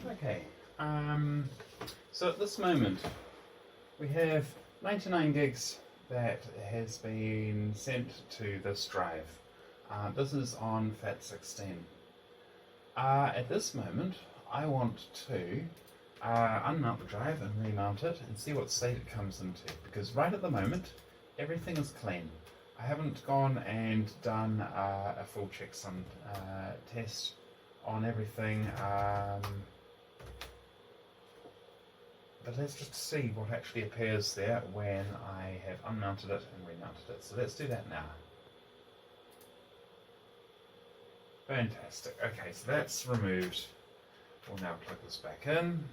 Okay, so at this moment we have 99 gigs that has been sent to this drive. This is on FAT32. At this moment I want to unmount the drive and remount it and see what state it comes into, because right at the moment everything is clean. I haven't gone and done a full checksum test on everything, but let's just see what actually appears there when I have unmounted it and remounted it. So let's do that now. Fantastic. Okay, so that's removed. We'll now plug this back in.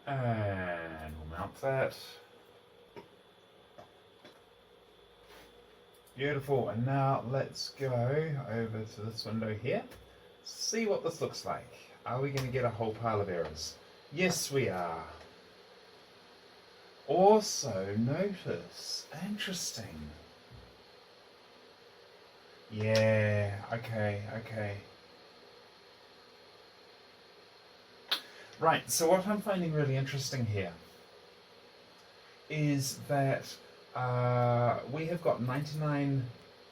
And we'll mount that. Beautiful. And now let's go over to this window here. See what this looks like. Are we going to get a whole pile of errors? Yes, we are. Also, notice, interesting. Yeah, okay. Right, so what I'm finding really interesting here is that we have got 99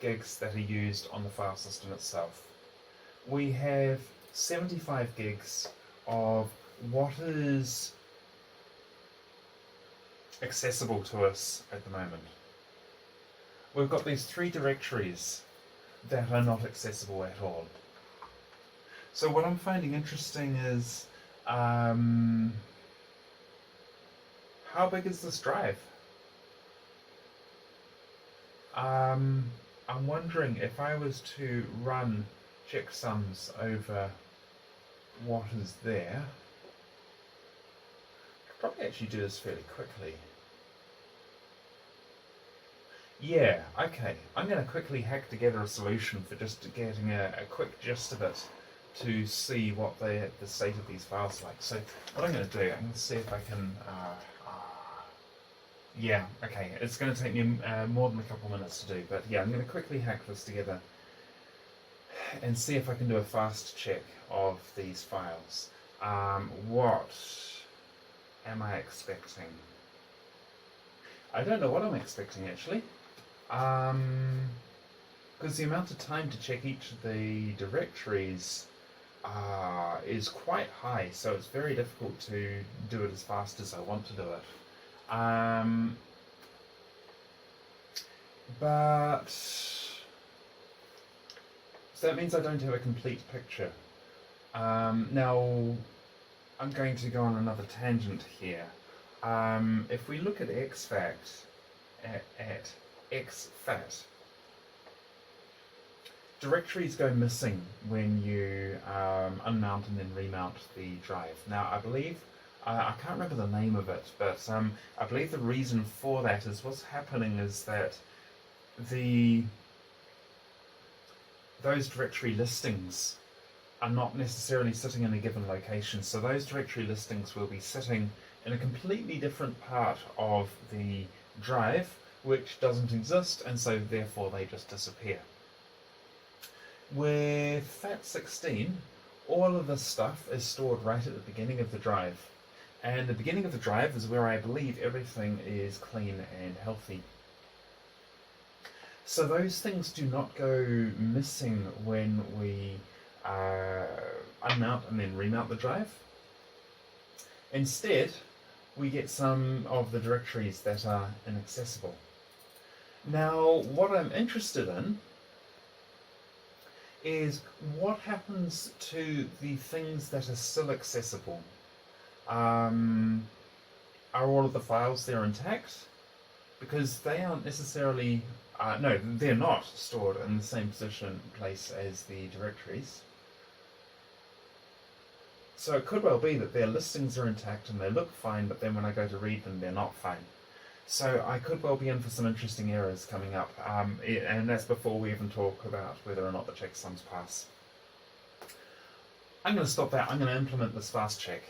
gigs that are used on the file system itself. We have 75 gigs of what is accessible to us at the moment. We've got these 3 directories that are not accessible at all. So what I'm finding interesting is how big is this drive? I'm wondering if I was to run checksums over what is there, I could probably actually do this fairly quickly. Yeah, okay. I'm going to quickly hack together a solution for just getting a quick gist of it to see what the state of these files like. So what I'm going to do, I'm going to see if I can... yeah, okay. It's going to take me more than a couple minutes to do, but yeah, I'm going to quickly hack this together and see if I can do a fast check of these files. What am I expecting? I don't know what I'm expecting actually. Because the amount of time to check each of the directories is quite high, so it's very difficult to do it as fast as I want to do it. But so that means I don't have a complete picture. Now I'm going to go on another tangent here. If we look at exFAT, directories go missing when you unmount and then remount the drive. Now I believe, I can't remember the name of it, but I believe the reason for that is what's happening is that those directory listings are not necessarily sitting in a given location. So those directory listings will be sitting in a completely different part of the drive which doesn't exist, and so therefore they just disappear. With FAT16, all of this stuff is stored right at the beginning of the drive. And the beginning of the drive is where I believe everything is clean and healthy. So those things do not go missing when we unmount and then remount the drive. Instead, we get some of the directories that are inaccessible. Now, what I'm interested in is what happens to the things that are still accessible. Are all of the files there intact? Because they aren't necessarily, no, they're not stored in the same place as the directories. So it could well be that their listings are intact and they look fine, but then when I go to read them, they're not fine. So I could well be in for some interesting errors coming up, and that's before we even talk about whether or not the checksums pass. I'm going to stop that. I'm going to implement this fast check.